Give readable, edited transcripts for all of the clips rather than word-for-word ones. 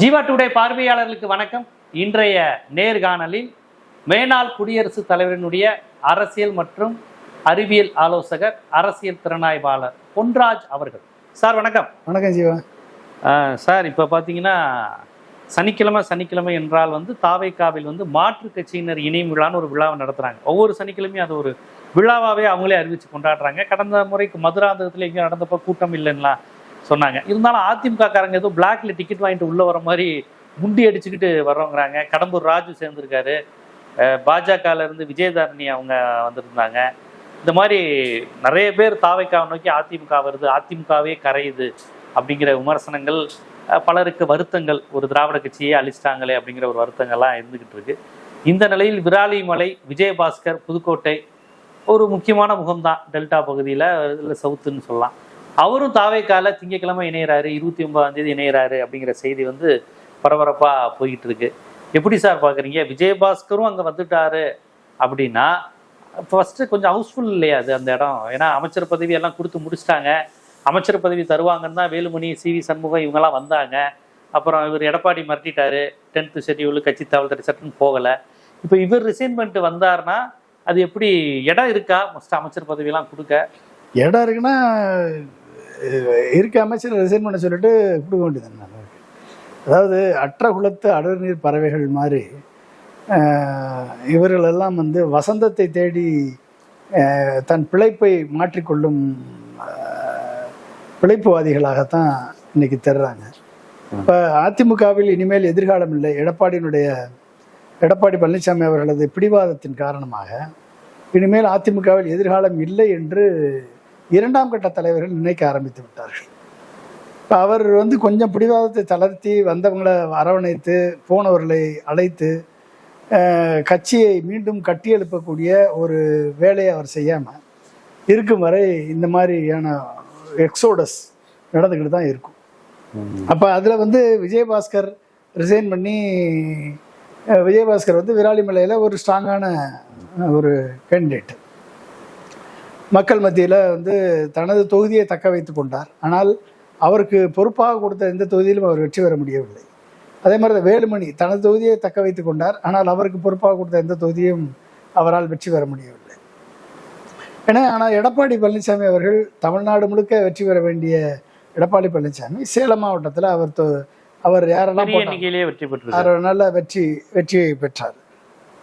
Jeeva today பார்வையாளர்களுக்கு வணக்கம். இன்றைய நேர்காணலில் மேனாள் குடியரசுத் தலைவரினுடைய அரசியல் மற்றும் அறிவியல் ஆலோசகர், அரசியல் திறனாய்வாளர் பொன்ராஜ் அவர்கள். சார் வணக்கம். வணக்கம் ஜீவா. சார், இப்போ பார்த்தீங்கன்னா சனிக்கிழமை என்றால் தாவேகாவில் மாற்றுக் கட்சியினர் இணையும் விழான்னு ஒரு விழாவை நடத்துகிறாங்க. ஒவ்வொரு சனிக்கிழமையும் அது ஒரு விழாவாகவே அவங்களே அறிவித்து கொண்டாடுறாங்க. கடந்த முறைக்கு மதுராந்தகத்தில் எங்கேயும் நடந்தப்போ கூட்டம் இல்லைன்னா சொன்னாங்க. இருந்தாலும் அதிமுக காரங்க ஏதோ பிளாக்ல டிக்கெட் வாங்கிட்டு உள்ள வர மாதிரி முண்டி அடிச்சுக்கிட்டு வர்றவங்கிறாங்க. கடம்பூர் ராஜு சேர்ந்திருக்காரு, பாஜகல இருந்து விஜயதாரணி அவங்க வந்திருந்தாங்க. இந்த மாதிரி நிறைய பேர் தாவேக்காவை நோக்கி அதிமுக வருது, அதிமுகவே கரையுது அப்படிங்கிற விமர்சனங்கள், பலருக்கு வருத்தங்கள், ஒரு திராவிட கட்சியே அழிச்சிட்டாங்களே அப்படிங்கிற ஒரு வருத்தங்கள்லாம் இருந்துகிட்டு இருக்கு. இந்த நிலையில் விராலிமலை, விஜயபாஸ்கர், புதுக்கோட்டை ஒரு முக்கியமான முகம்தான் டெல்டா பகுதியில், இல்லை சவுத்துன்னு சொல்லலாம். அவரும் தாவேக்கால திங்கக்கிழமை இணையிறாரு, 29ஆம் தேதி இணையிறாரு அப்படிங்கிற செய்தி பரபரப்பாக போய்கிட்டு இருக்கு. எப்படி சார் பார்க்குறீங்க? விஜயபாஸ்கரும் அங்கே வந்துட்டாரு அப்படின்னா ஃபர்ஸ்ட் கொஞ்சம் ஹவுஸ்ஃபுல் இல்லையா அது அந்த இடம்? ஏன்னா அமைச்சர் பதவி எல்லாம் கொடுத்து முடிச்சிட்டாங்க. அமைச்சர் பதவி தருவாங்கன்னா வேலுமணி, சிவி சண்முகம் இவங்கெல்லாம் வந்தாங்க. அப்புறம் இவர் எடப்பாடி மிரட்டிட்டாரு, 10th ஷெட்யூல் கட்சி தவழ்தடி சட்டுன்னு போகலை. இப்போ இவர் ரிசைன் பண்ணிட்டு வந்தாருன்னா அது எப்படி? இடம் இருக்கா மொஸ்ட் அமைச்சர் பதவியெல்லாம் கொடுக்க? இடம் இருக்குன்னா இருக்க அமைச்சர் ரிசைன் பண்ண சொல்லிட்டு கொடுக்க வேண்டியது. அதாவது அற்ற குலத்து அடர் நீர் பறவைகள் மாதிரி இவர்களெல்லாம் வசந்தத்தை தேடி தன் பிழைப்பை மாற்றிக்கொள்ளும் பிழைப்புவாதிகளாகத்தான் இன்னைக்கு தெரிறாங்க. இப்போ அதிமுகவில் இனிமேல் எதிர்காலம் இல்லை. எடப்பாடி பழனிசாமி அவர்களது பிடிவாதத்தின் காரணமாக இனிமேல் அதிமுகவில் எதிர்காலம் இல்லை என்று 2ஆம் கட்ட தலைவர்கள் நினைக்க ஆரம்பித்து விட்டார்கள். இப்போ அவர் கொஞ்சம் பிடிவாதத்தை தளர்த்தி வந்தவங்களை அரவணைத்து போனவர்களை அழைத்து கட்சியை மீண்டும் கட்டியெழுப்பக்கூடிய ஒரு வேலையை அவர் செய்யாமல் இருக்கும் வரை இந்த மாதிரியான எக்ஸோடஸ் நடந்துக்கிட்டு தான் இருக்கும். அப்போ அதில் விஜயபாஸ்கர் ரிசைன் பண்ணி விஜயபாஸ்கர் விராலிமலையில் ஒரு ஸ்ட்ராங்கான ஒரு கேண்டிடேட், மக்கள் மத்தியில் தனது தொகுதியை தக்க வைத்து கொண்டார். ஆனால் அவருக்கு பொறுப்பாக கொடுத்த எந்த தொகுதியிலும் அவர் வெற்றி பெற முடியவில்லை. அதே மாதிரி தான் வேலுமணி தனது தொகுதியை தக்க வைத்து கொண்டார். ஆனால் அவருக்கு பொறுப்பாக கொடுத்த எந்த தொகுதியும் அவரால் வெற்றி பெற முடியவில்லை. ஆனால் எடப்பாடி பழனிசாமி அவர்கள் தமிழ்நாடு முழுக்க வெற்றி பெற வேண்டிய எடப்பாடி பழனிசாமி சேலம் மாவட்டத்தில் அவர் யாரெல்லாம் நல்ல வெற்றியை பெற்றார்.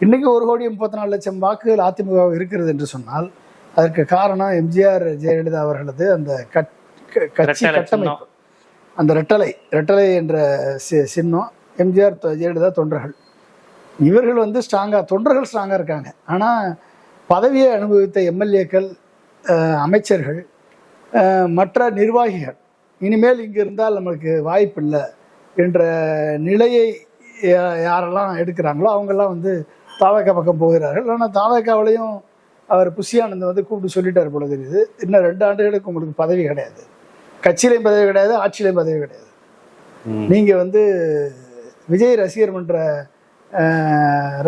இன்னைக்கு 1,34,00,000 வாக்குகள் அதிமுக இருக்கிறது என்று சொன்னால் அதற்கு காரணம் எம்ஜிஆர் ஜெயலலிதா அவர்களது அந்த கட்சி கட்டமைப்பு, அந்த ரெட்டலை என்ற சின்னம், எம்ஜிஆர் ஜெயலலிதா தொண்டர்கள். இவர்கள் தொண்டர்கள் ஸ்ட்ராங்காக இருக்காங்க. ஆனால் பதவியை அனுபவித்த எம்எல்ஏக்கள், அமைச்சர்கள், மற்ற நிர்வாகிகள் இனிமேல் இங்கே இருந்தால் நம்மளுக்கு வாய்ப்பு இல்லை என்ற நிலையை யாரெல்லாம் எடுக்கிறாங்களோ அவங்கெல்லாம் தாவேக்கா பக்கம் போகிறார்கள். ஆனால் தாவேக்காவிலையும் அவர் புஷியானந்த் கூப்பிட்டு சொல்லிட்டார் போல தெரியுது, இன்னும் 2 ஆண்டுகளுக்கு உங்களுக்கு பதவி கிடையாது, கட்சியிலையும் பதவி கிடையாது, ஆட்சியிலையும் பதவி கிடையாது. நீங்கள் விஜய் ரசிகர் மன்ற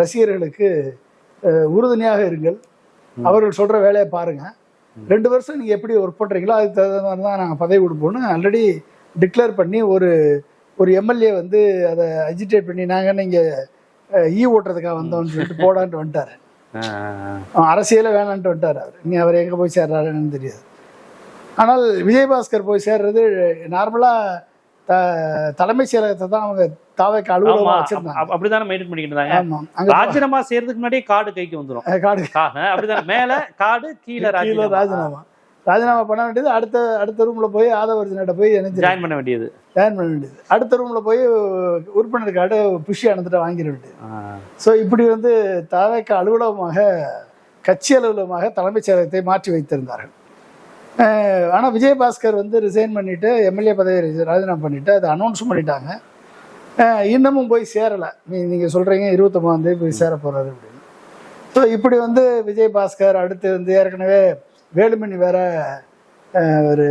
ரசிகர்களுக்கு உறுதுணையாக இருங்கள், அவர்கள் சொல்கிற வேலையை பாருங்கள், 2 வருஷம் நீங்கள் எப்படி ஒர்க் பண்ணுறீங்களோ அதுக்கு தகுந்த மாதிரி தான் நாங்கள் பதவி கொடுப்போம்னு ஆல்ரெடி டிக்ளேர் பண்ணி ஒரு எம்எல்ஏ அதை அஜிடேட் பண்ணி நாங்கள் இங்கே ஓட்டுறதுக்காக வந்தோம்னு சொல்லிட்டு போடான்ட்டு வந்துட்டார். அரசியலே வேணான்ட்டு வந்துட்டார் அவர். இனி அவர் எங்கே போய் சேர்றாருன்னு தெரியாது. ஆனால் விஜயபாஸ்கர் போய் சேர்றது நார்மலாக தலைமைச் செயலகத்தை தான் அவங்க தாவேக்கா அலுவலகமா வச்சிருந்தாங்க. அப்படிதானே மெயின்டைன் பண்ணிக்கிட்டு இருந்தாங்க. ராஜினாமா செய்யறதுக்கு முன்னாடியே கார்டு கைக்கு வந்துடும். அப்படிதான், மேல கார்டு, கீழே ராஜினாமா பண்ண வேண்டியது. அடுத்த ரூம்ல போய் ஆதவர்ஜனிட்ட போய் ஜாயின் பண்ண வேண்டியது. அடுத்த ரூம்ல போய் உறுப்பினர் கார்டு புஷியானந்திட்ட வாங்கிட வேண்டியது. ஸோ இப்படி தாவேக்கா அலுவலகமாக, கட்சி அலுவலகமாக தலைமைச் செயலகத்தை மாற்றி வைத்திருந்தார்கள். ஆனால் விஜயபாஸ்கர் ரிசைன் பண்ணிட்டு எம்எல்ஏ பதவி ராஜினாமா பண்ணிட்டு அதை அனௌன்ஸும் பண்ணிட்டாங்க. இன்னமும் போய் சேரலை. நீங்கள் சொல்கிறீங்க 29ஆம் தேதி போய் சேர போகிறாரு அப்படின்னு. ஸோ இப்படி விஜயபாஸ்கர் அடுத்து ஏற்கனவே வேலுமணி வேற ஒரு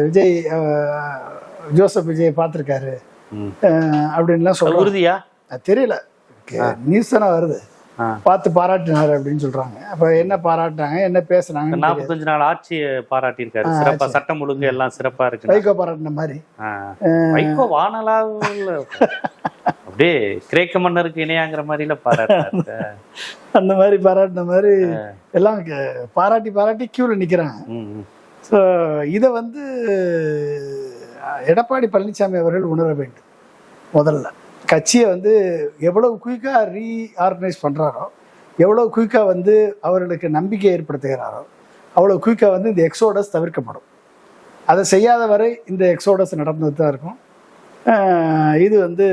ஜோசப் விஜய் பார்த்துருக்காரு அப்படின்லாம் சொல்ல உறுதியா தெரியல, நியூஸ் தானே வருது, பார்த்து பாராட்டினாரு அப்படின்னு சொல்றாங்க. அப்ப என்ன பாராட்டினாங்க, என்ன பேசுனாங்க? 45 நாள் ஆட்சி பாராட்டியிருக்காரு, சிறப்பா, சட்டம் ஒழுங்கு எல்லாம் சிறப்பா இருக்கு. வைகோ பாராட்டின மாதிரி. வைகோ வானலா அப்படியே கிரேக்க மன்னருக்கு இணையாங்கிற மாதிரில பாராட்டாரு. அந்த மாதிரி பாராட்டின மாதிரி எல்லாம் பாராட்டி பாராட்டி கியூவில் நிற்கிறாங்க. ஸோ இதை வந்து எடப்பாடி பழனிசாமி அவர்கள் உணர வேண்டும். முதல்ல கட்சியை வந்து எவ்வளவு குயிக்காக ரீஆர்கனைஸ் பண்ணுறாரோ, எவ்வளோ குயிக்காக வந்து அவர்களுக்கு நம்பிக்கை ஏற்படுத்துகிறாரோ, அவ்வளோ குயிக்காக வந்து இந்த எக்ஸோடஸ் தவிர்க்கப்படும். அதை செய்யாத வரை இந்த எக்ஸோடஸ் நடந்தது தான் இருக்கும். இது வந்து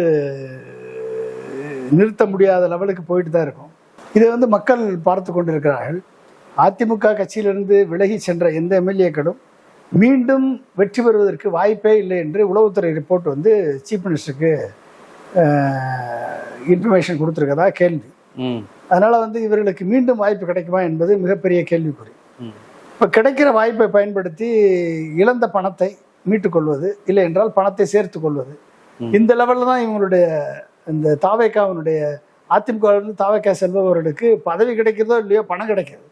நிறுத்த முடியாத லெவலுக்கு போயிட்டு தான் இருக்கும். இதை வந்து மக்கள் பார்த்து கொண்டு இருக்கிறார்கள். அதிமுக கட்சியிலிருந்து விலகி சென்ற எந்த எம்எல்ஏக்களும் மீண்டும் வெற்றி பெறுவதற்கு வாய்ப்பே இல்லை என்று உளவுத்துறை ரிப்போர்ட் வந்து சீஃப் மினிஸ்டருக்கு இன்ஃபர்மேஷன் கொடுத்துருக்கதா கேள்வி. அதனால வந்து இவர்களுக்கு மீண்டும் வாய்ப்பு கிடைக்குமா என்பது மிகப்பெரிய கேள்விக்குறி. இப்போ கிடைக்கிற வாய்ப்பை பயன்படுத்தி இழந்த பணத்தை மீட்டுக்கொள்வது, இல்லை என்றால் பணத்தை சேர்த்து கொள்வது, இந்த லெவலில் தான் இவங்களுடைய இந்த தாவேக்காவினுடைய அதிமுகவிலிருந்து தாவேக்கா செல்பவர்களுக்கு பதவி கிடைக்கிறதோ இல்லையோ பணம் கிடைக்கிறது.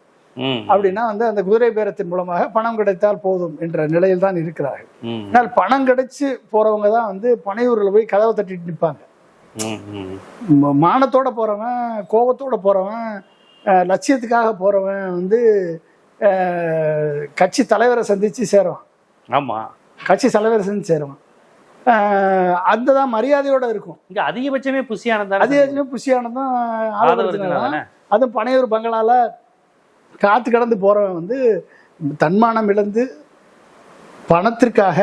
அப்படின்னா வந்து அந்த குதிரை பேரத்தின் மூலமாக பணம் கிடைத்தால் போதும் என்ற நிலையில் தான் இருக்கிறார்கள். ஆனால் பணம் கிடைச்சு போறவங்க தான் வந்து பனையூரில் போய் கதவை தட்டிட்டு நிற்பாங்க. மானத்தோட போறவன், கோபத்தோட போறவன், லட்சியத்துக்காக போறவன் வந்து கட்சி தலைவரை சந்திச்சு சேருவான். ஆமா, கட்சி தலைவரை சந்திச்சு சேருவான். அந்த தான் மரியாதையோட இருக்கும். இங்க அதிகபட்சமே புஷியானந்தான், அதிகபட்சமே புஷியானந்தான். அதுவும் பனையூர் பங்களால காத்து கடந்து போறவன் வந்து தன்மானம் இழந்து பணத்திற்காக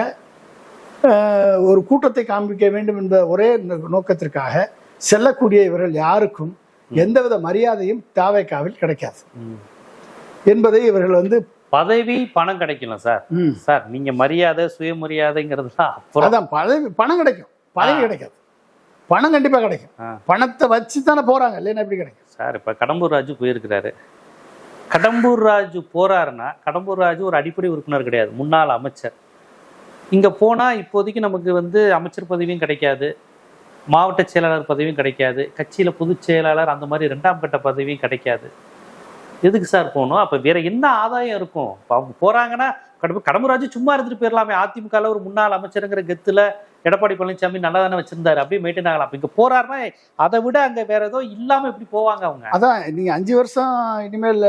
ஒரு கூட்டத்தை காண்பிக்க வேண்டும் என்ற ஒரே நோக்கத்திற்காக செல்லக்கூடிய இவர்கள் யாருக்கும் எந்தவித மரியாதையும் தாவேக்காவில் கிடைக்காது என்பதை இவர்கள் வந்து பதவி பணம் கிடைக்கலாம் சார். சார் நீங்க மரியாதை சுயமரியாதைங்கிறதுலாம் அதான் பணம் கிடைக்கும், பதவி கிடைக்காது. பணம் கண்டிப்பா கிடைக்கும். பணத்தை வச்சு தானே போறாங்க, இல்லைன்னா எப்படி கிடைக்கும் சார்? இப்ப கடம்பூர் ராஜு போயிருக்கிறாரு. கடம்பூர் ராஜு போறாருன்னா கடம்பூர் ராஜு ஒரு அடிப்படை உறுப்பினர் கிடையாது, முன்னாள் அமைச்சர். இங்க போனா இப்போதைக்கு நமக்கு வந்து அமைச்சர் பதவியும் கிடைக்காது, மாவட்ட செயலாளர் பதவியும் கிடைக்காது, கட்சியில பொதுச் செயலாளர் அந்த மாதிரி 2ஆம் கட்ட பதவியும் கிடைக்காது. எதுக்கு சார் போகணும்? அப்ப வேற என்ன ஆதாயம் இருக்கும்? அவங்க போறாங்கன்னா கடம்பூர் ராஜு சும்மா இருந்துட்டு போயிடலாமே. அதிமுகல ஒரு முன்னாள் அமைச்சருங்கிற கெத்துல எடப்பாடி பழனிசாமி நல்லா தானே வச்சிருந்தாரு, அப்படியே மெயின்டைன் ஆகலாம். இங்க போறாருன்னா அதை விட அங்க வேற ஏதோ இல்லாம எப்படி போவாங்க அவங்க? அதான் நீங்க 5 வருஷம் இனிமேல்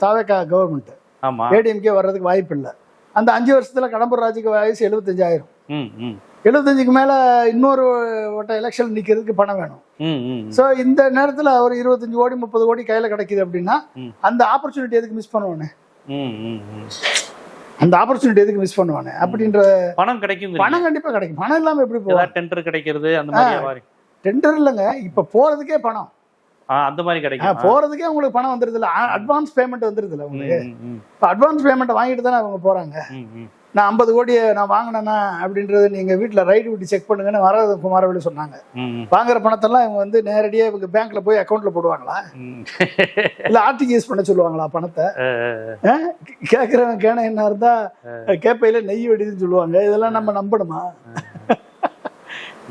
தாவேக்கா கவர்மெண்ட், ஆமா, ஏடிஎம்கே வர்றதுக்கு வாய்ப்பு இல்லை. அந்த 5 வருஷத்துல கடம்பூர் ராஜுக்கு வயசு 75 75க்கு மேல இன்னொரு வட்ட எலெக்ஷன் நிக்கிறதுக்கு பணம் வேணும். சோ இந்த நேரத்துல ஒரு 25 கோடி 30 கோடி கையில கிடைக்குது அப்படின்னா அந்த ஆப்பர்ச்சுனிட்டி எதுக்கு மிஸ் பண்ணுவானே? அந்த ஆப்பர்ச்சுனிட்டி எதுக்கு மிஸ் பண்ணுவானே? அப்படின்ற பணம் கிடைக்கும், பணம் கண்டிப்பா கிடைக்கும். பணம் இல்லாம எப்படி போவாங்க? டெண்டர் கிடைக்கிறது அந்த மாதிரி. டெண்டர் இல்லைங்க, இப்ப போறதுக்கே பணம் அந்த மாதிரி கிடைக்கும். போறதுக்கே உங்களுக்கு பணம் வந்துருது இல்ல, அட்வான்ஸ் பேமெண்ட் வந்துருது இல்ல உங்களுக்கு. இப்ப அட்வான்ஸ் பேமெண்ட் வாங்கிட்டு தானே அவங்க போறாங்க. நான் 50 கோடியை நான் வாங்கினேன்னா அப்படின்றது நீங்க வீட்டுல ரைடு விட்டு செக் பண்ணுங்கன்னு வரது குமாரவேலு சொன்னாங்க. வாங்குற பணத்தெல்லாம் இவங்க வந்து நேரடியா இவங்க பேங்க்ல போய் அக்கௌண்ட்ல போடுவாங்களா, இல்ல ஆர்டிஜிஎஸ் பண்ண சொல்லுவாங்களா பணத்தை? கேட்கறவன் கேன என்ன இருந்தா கேப்பையில நெய் வெடிதுன்னு சொல்லுவாங்க. இதெல்லாம் நம்ம நம்பணுமா?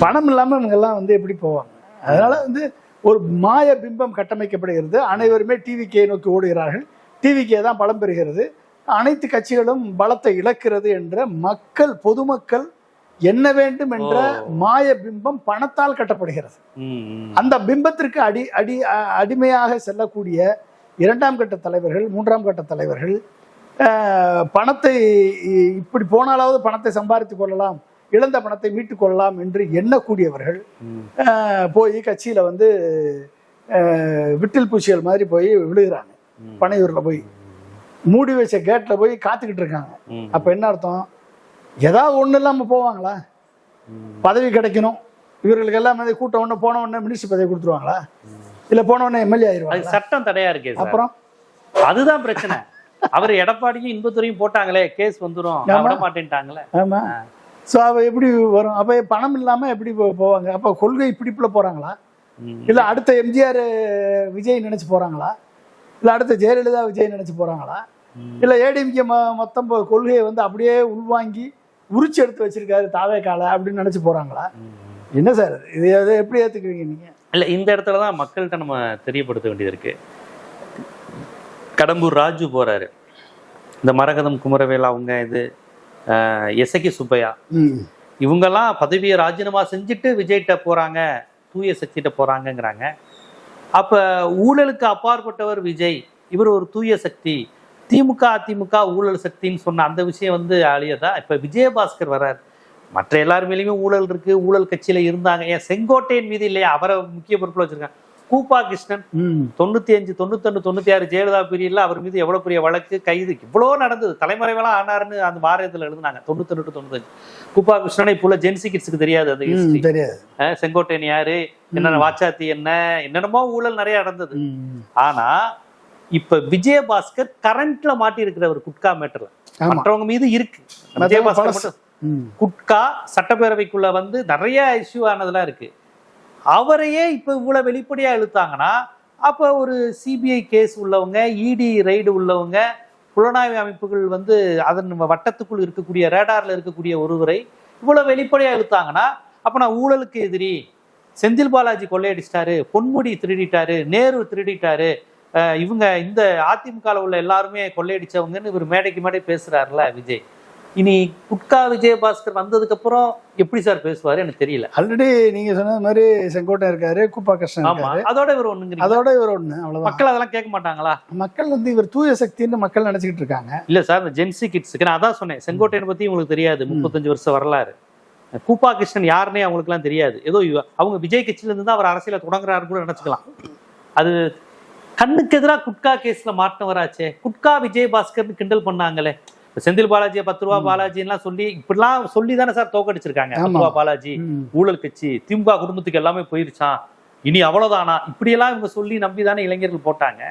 பணம் இல்லாம இவங்க எல்லாம் வந்து எப்படி போவாங்க? அதனால வந்து ஒரு மாய பிம்பம் கட்டமைக்கப்படுகிறது. அனைவருமே டிவிகே நோக்கி ஓடுகிறார்கள், டிவிகே தான் பலம் பெறுகிறது, அனைத்து கட்சிகளும் பலத்தை இழக்கிறது என்ற மக்கள் பொதுமக்கள் என்ன வேண்டும் என்ற மாய பிம்பம் பணத்தால் கட்டப்படுகிறது. அந்த பிம்பத்திற்கு அடிமையாக செல்லக்கூடிய 2ஆம் கட்ட தலைவர்கள், 3ஆம் கட்ட தலைவர்கள் பணத்தை இப்படி போனாலாவது பணத்தை சம்பாதித்துக் கொள்ளலாம், இழந்த பணத்தை மீட்டுக் கொள்ளலாம் என்று எண்ணக்கூடியவர்கள் போய் கட்சியில வந்து விட்டில் பூச்சிகள் மாதிரி போய் விழுகிறாங்க. பனையூர்ல போய் மூடி வச்ச கேட்ல போய் காத்துக்கிட்டு இருக்காங்க. அப்ப என்ன அர்த்தம்? ஏதாவது ஒண்ணு இல்லாம போவாங்களா? பதவி கிடைக்கணும் இவர்களுக்கு எல்லாம் கூட்டம் ஒண்ணு போன உடனே மினிஸ்டர் பதவி கொடுத்துருவாங்களா? இல்ல போன உடனே எம்எல்ஏ ஆயிருவாங்க. சட்டம் தடையா இருக்கு. அப்புறம் அதுதான் பிரச்சனை. அவர் எடப்பாடியும் இன்பத்துறையும் போட்டாங்களே, கேஸ் வந்துரும் விட மாட்டேன்ட்டாங்களே. ஆமா. சோ அவ எப்படி வரும்? அப்ப பணம் இல்லாம எப்படி போவாங்க? அப்ப கொள்கை பிடிப்புல போறாங்களா, இல்ல அடுத்த எம்ஜிஆர் விஜய் நினைச்சு போறாங்களா, இல்ல அடுத்த ஜெயலலிதா விஜய் நினைச்சு போறாங்களா, இல்ல ஏடிஎம்கே மொத்தம் கொள்கையை வந்து அப்படியே உள்வாங்கி உரிச்சு எடுத்து வச்சிருக்காரு தாவேக்கால அப்படின்னு நினைச்சு போறாங்களா? என்ன சார் இது எப்படி ஏத்துக்குவீங்க நீங்க? இல்ல இந்த இடத்துலதான் மக்கள்கிட்ட நம்ம தெரியப்படுத்த வேண்டியது இருக்கு. கடம்பூர் ராஜு போறாரு, இந்த மரகதம் குமரவேல் அவங்க, இது எசகி சுப்பையா, இவங்கெல்லாம் பதவியை ராஜினாமா செஞ்சுட்டு விஜய்கிட்ட போறாங்க தூய சக்திகிட்ட போறாங்கங்கிறாங்க. அப்ப ஊழலுக்கு அப்பாற்பட்டவர் விஜய், இவர் ஒரு தூய சக்தி, திமுக அதிமுக ஊழல் சக்தின்னு சொன்ன அந்த விஷயம் வந்து அழியதா? இப்ப விஜயபாஸ்கர் வர்றாரு, மற்ற எல்லாருமேலேயுமே ஊழல் இருக்கு, ஊழல் கட்சியில இருந்தாங்க, ஏன் செங்கோட்டையன் மீது இல்லையா அவரை முக்கிய பொறுப்புல வச்சிருக்காங்க. கூப்பா கிருஷ்ணன் 95, 91, 96 ஜெயலலிதா பீரியட்ல அவர் மீது எவ்வளவு பெரிய வழக்கு, கைது இவ்வளோ நடந்தது, தலைமறைவெல்லாம் ஆனாருன்னு அந்த வாரியத்தில் எழுதுனாங்க 98, 95. கூப்பா கிருஷ்ணனை இப்போ ஜென்சி கிட்ஸுக்கு தெரியாது அந்த ஹிஸ்டரி, தெரியாது. செங்கோட்டையன் யாரு, என்னென்ன வாச்சாத்தி என்னென்னமோ ஊழல் நிறைய நடந்தது. ஆனா இப்ப விஜயபாஸ்கர் கரண்ட்ல மாட்டி இருக்கிறவர் குட்கா மேட்டர்ல, மற்றவங்க மீது இருக்கு. விஜயபாஸ்கர் மட்டும் குட்கா சட்டப்பேரவைக்குள்ள வந்து நிறைய இஷ்யூ ஆனதெல்லாம் இருக்கு. அவரையே இப்ப இவ்வளவு வெளிப்படையா இழுத்தாங்கன்னா அப்ப ஒரு சிபிஐ கேஸ் உள்ளவங்க, இடி ரைடு உள்ளவங்க, புலனாய்வு அமைப்புகள் வந்து அதன் வட்டத்துக்குள் இருக்கக்கூடிய ரேடார்ல இருக்கக்கூடிய ஒருவரை இவ்வளவு வெளிப்படையா இழுத்தாங்கன்னா அப்ப நான் ஊழலுக்கு எதிரி, செந்தில் பாலாஜி கொள்ளையடிச்சிட்டாரு, பொன்முடி திருடிட்டாரு, நேரு திருடிட்டாரு, இவங்க இந்த அதிமுக உள்ள எல்லாருமே கொள்ளையடிச்சவங்கன்னு இவர் மேடைக்கு மேடை பேசுறாருல விஜய். இனி குட்கா விஜயபாஸ்கர் வந்ததுக்கு அப்புறம் எப்படி சார் பேசுவாரு எனக்கு தெரியல. ஆல்ரெடி நீங்க சொன்ன மாதிரி செங்கோட்டையன் இருக்காரு, கூப்பா கிருஷ்ணன் இருக்காரு, அதோட இவர் ஒண்ணுங்க, அதோட இவர் ஒண்ணு, அவ்வளவுதான். மக்கள் அதெல்லாம் கேட்க மாட்டாங்களா? மக்கள் வந்து இவர் தூய சக்தின்னு மக்கள் நினைச்சுக்கிட்டு இருக்காங்க. இல்ல சார், இந்த ஜென்சி கிட்ஸுக்கு நான் அதான் சொன்னேன், செங்கோட்டையன் பத்தி உங்களுக்கு தெரியாது, 35 வருஷம் வரலாறு. கூப்பா கிருஷ்ணன் யாருன்னே அவங்களுக்கு எல்லாம் தெரியாது. ஏதோ அவங்க விஜய் கட்சியில இருந்து தான் அவர் அரசியல தொடங்குறாருன்னு கூட நினைச்சுக்கலாம். அது கண்ணுக்கு எதிராக குட்கா கேஸ்ல மாட்டினவராச்சே. குட்கா விஜயபாஸ்கர்னு கிண்டல் பண்ணாங்களே, செந்தில் பாலாஜியை 10 ரூபா பாலாஜி எல்லாம் சொல்லி இப்படிலாம் சொல்லி தானே சார் தோக்கடிச்சிருக்காங்க. 10 ரூபா பாலாஜி ஊழல் கட்சி, திமுக குடும்பத்துக்கு எல்லாமே போயிருச்சான், இனி அவ்வளவுதானா, இப்படியெல்லாம் இவங்க சொல்லி நம்பிதானே இளைஞர்கள் போட்டாங்க.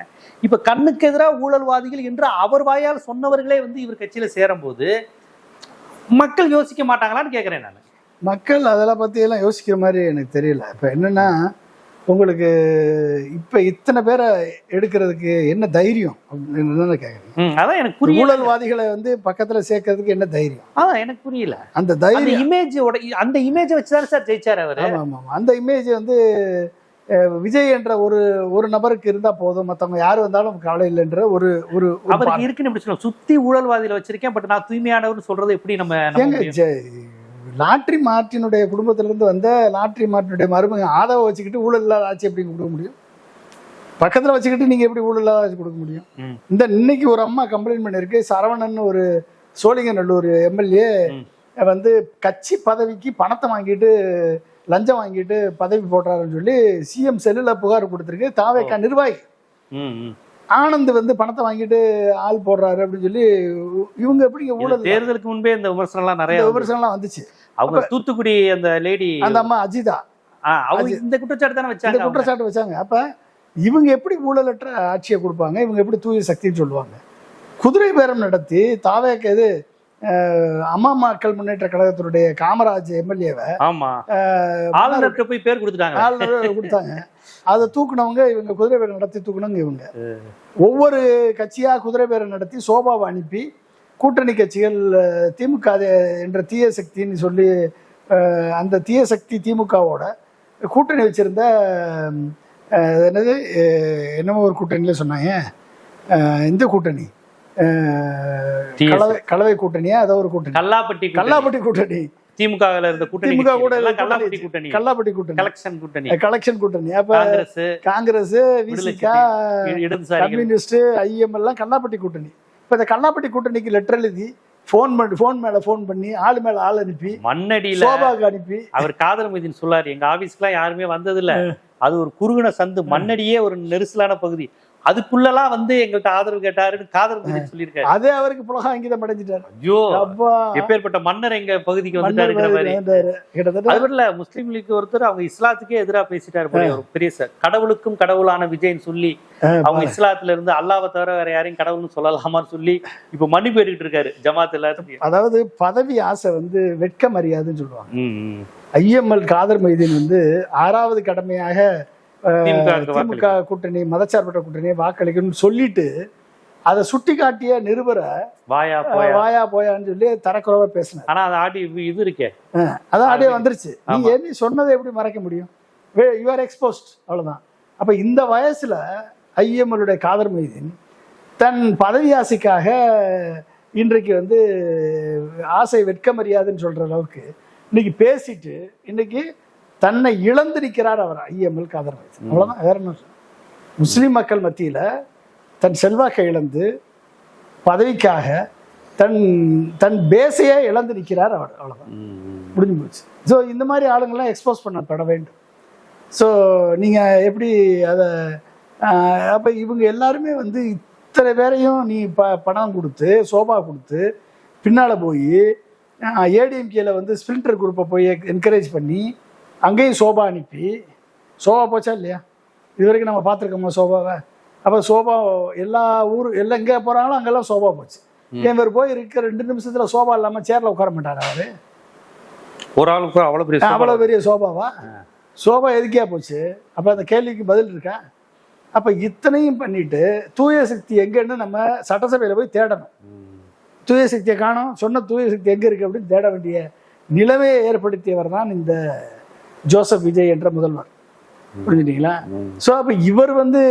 இப்ப கண்ணுக்கு எதிராக ஊழல்வாதிகள் என்று அவர் வாயால் சொன்னவர்களே வந்து இவர் கட்சியில சேரும் போது மக்கள் யோசிக்க மாட்டாங்களான்னு கேட்கிறேன் நான். மக்கள் அதெல்லாம் பத்தி எல்லாம் யோசிக்கிற மாதிரி எனக்கு தெரியல. இப்ப என்னன்னா, உங்களுக்கு இப்ப இத்தனை பேரை எடுக்கிறதுக்கு என்ன தைரியம் அப்படின்னு கேக்குறீங்க. அதான் எனக்கு புரியல. ஊழல்வாதிகளை வந்து பக்கத்துல சேர்க்கறதுக்கு என்ன தைரியம்? அதான் எனக்கு புரியல. அந்த தைரியம் அந்த இமேஜ் வச்சுதான் சார் ஜெயிச்சாரு அவரு. ஆமா, அந்த இமேஜ் வந்து விஜய் என்ற ஒரு நபருக்கு இருந்தா போதும், மத்தவங்க யாரு வந்தாலும் கவலை இல்லைன்ற ஒரு அவருக்கு இருக்குன்னு எப்படி சொல்லுவோம். சுத்தி ஊழல்வாதியில வச்சிருக்கேன், பட் நான் தூய்மையானவர்னு சொல்றது எப்படி நம்ம? லாட்ரி மார்ட்டினுடைய குடும்பத்திலிருந்து வந்த லாட்ரி மார்ட்டினுடைய மருமகன் ஆதவ வச்சுக்கிட்டு ஊழல் இல்லாத ஆட்சி எப்படி கொடுக்க முடியும்? பக்கத்துல வச்சுக்கிட்டு நீங்க எப்படி ஊழல் இல்லாத ஆட்சி கொடுக்க முடியும்? இந்த இன்னைக்கு ஒரு அம்மா கம்ப்ளைண்ட் பண்ணிருக்கு, சரவணன் ஒரு சோழிங்கநல்லூர் எம்எல்ஏ வந்து கட்சி பதவிக்கு பணத்தை வாங்கிட்டு லஞ்சம் வாங்கிட்டு பதவி போடுறாருன்னு சொல்லி சிஎம் செல்லுல புகார் கொடுத்திருக்கு. தாவேக்கா நிர்வாகி ஆனந்த் வந்து பணத்தை வாங்கிட்டு ஆள் போடுறாரு அப்படின்னு சொல்லி இவங்க எப்படி ஊழல். தேர்தலுக்கு முன்பே இந்த விமர்சனம்லாம் நிறைய விமர்சனம்லாம் வந்துச்சு. அவங்க தூத்துக்குடி அந்த லேடி, அந்த அம்மா அஜிதா, அவங்க இந்த குற்றச்சாட்டு தானே வச்சாங்க, குற்றச்சாட்டு வச்சாங்க. அப்ப இவங்க எப்படி ஊழலற்ற ஆட்சியை கொடுப்பாங்க? இவங்க எப்படி தூய சக்தின்னு சொல்லுவாங்க? குதிரை பேரம் நடத்தி தாவேக்கு இது அம்மா மக்கள் முன்னேற்ற கழகத்தினுடைய காமராஜ் எம்எல்ஏவை ஆளுநர்கிட்ட போய் பேர் கொடுத்துட்டாங்க, ஆளுநர் கொடுத்தாங்க. அதை தூக்குனவங்க இவங்க, குதிரை பேரம் நடத்தி தூக்குனவங்க இவங்க. ஒவ்வொரு கட்சியா குதிரை பேரம் நடத்தி சோபாவை அனுப்பி கூட்டணி கட்சிகள் திமுக என்ற தீய சக்தின்னு சொல்லி அந்த தீய சக்தி திமுகவோட கூட்டணி வச்சிருந்த என்னது என்னமோ ஒரு கூட்டணியில சொன்னாங்க, இந்த கூட்டணி கலவை கூட்டணியா ஏதோ ஒரு கூட்டணி, கல்லாப்பட்டி கூட்டணி, திமுக இருந்த கூட்டணி, திமுக கூட கல்லாப்பட்டி கூட்டணி, கல்லாப்பட்டி கூட்டணி, கலெக்ஷன் கூட்டணி. அப்ப காங்கிரஸ், விசிகா, கம்யூனிஸ்ட், ஐஎம் எல்லாம் கல்லாப்பட்டி கூட்டணி. இப்ப இந்த கல்லாப்பட்டி கூட்டணிக்கு லெட்டர் எழுதி போன் மேல போன் பண்ணி ஆளு மேல ஆள் அனுப்பி மண்ணடியில சோபாக்கு அனுப்பி அவர் காதல் மீதின்னு சொல்லாரு. எங்க ஆபீஸ்க்குலாம் யாருமே வந்தது இல்ல, அது ஒரு குறுகின சந்து, மண்ணடியே ஒரு நெரிசலான பகுதி, அதுக்குள்ளலாம் வந்து எங்கள்கிட்ட ஆதரவு கேட்டாருன்னு காதல் மீதின்னு சொல்லியிருக்காரு. அதே அவருக்கு புலகா அங்கீதம் அடைஞ்சிட்டாரு. ஐயோ, எப்பேற்பட்ட மன்னர் எங்க பகுதிக்கு வந்துட்டாருங்கிற மாதிரி. அது இல்ல, முஸ்லீம் லீக் ஒருத்தர் அவங்க இஸ்லாத்துக்கே எதிராக பேசிட்டாரு போல, ஒரு பெரிய சார், கடவுளுக்கும் கடவுளான விஜய்ன்னு சொல்லி அவங்க இஸ்லாத்துல இருந்து அல்லாவை தவிர வேற யாரையும் கடவுள்னு சொல்லலாமான்னு சொல்லி இப்ப மன்னிப்பு பேடிட்டு இருக்காரு ஜமாத் எல்லாத்துக்கும். அதாவது பதவி ஆசை வந்து வெட்க மரியாதைன்னு சொல்லுவாங்க. ஐஎம்எல் காதர் மைதீன் வந்து 6வது கடமையாக திமுக கூட்டணி மதச்சார்பற்ற கூட்டணியை வாக்களிக்கணும்னு சொல்லிட்டு அதை சுட்டி காட்டிய நிருபரை வாயா போயான்னு சொல்லி தரக்குறவா பேசினார். ஆனா அது ஆடி இது இருக்கே, அதான் ஆடியோ வந்துருச்சு. நீங்க என்ன சொன்னதை எப்படி மறைக்க முடியும்? யூ ஆர் எக்ஸ்போஸ்ட், அவ்வளவுதான். அப்ப இந்த வயசுல ஐஎம்எல்லுடைய காதர் மைதீன் தன் பதவி ஆசைக்காக இன்றைக்கு வந்து ஆசை வெட்க மரியாதைன்னு சொல்ற அளவுக்கு இன்னைக்கு பேசிட்டு இன்னைக்கு தன்னை இழந்து நிற்கிறார் அவர் ஐஎம்எல் காதர் வைஸ். அவ்வளோதான், வேற என்ன. முஸ்லீம் மக்கள் மத்தியில் தன் செல்வாக்கை இழந்து பதவிக்காக தன் தன் பேசையே இழந்து நிற்கிறார் அவர். அவ்வளோதான், முடிஞ்சு போச்சு. ஸோ இந்த மாதிரி ஆளுங்கள்லாம் எக்ஸ்போஸ் பண்ணப்பட வேண்டும். ஸோ நீங்கள் எப்படி அதை அப்போ இவங்க எல்லாருமே வந்து இத்தனை பேரையும் நீ பணம் கொடுத்து சோபா கொடுத்து பின்னால் போய் ஏடிஎம்கேல வந்து ஸ்பிளிண்டர் குரூப்பை போய் என்கரேஜ் பண்ணி அங்கேயும் சோபா அனுப்பி சோபா போச்சா இல்லையா? இது வரைக்கும் நம்ம பார்த்துருக்கோமா சோபாவை? அப்போ சோபா எல்லா எல்லாம் எங்கே போகிறாங்களோ அங்கெல்லாம் சோபா போச்சு. என் பேர் போய் இருக்க 2 நிமிஷத்தில் சோபா இல்லாமல் சேரில் உட்கார மாட்டார் அவர். ஒரு ஆளுக்கு அவ்வளோ பெரிய சோபாவா? சோபா எதுக்கே போச்சு? அப்போ அந்த கேள்விக்கு பதில் இருக்கா? அப்போ இத்தனையும் பண்ணிட்டு தூய சக்தி எங்கன்னு நம்ம சட்டசபையில் போய் தேடணும். தூய சக்தியை காணோம், சொன்ன தூய சக்தி எங்கே இருக்குது அப்படின்னு தேட வேண்டிய நிலைமையை ஏற்படுத்தியவர் தான் இந்த ஜோசப் விஜய் என்ற முதல்வர். புரிஞ்சுட்டீங்களா? ஸோ அப்போ இவர் வந்து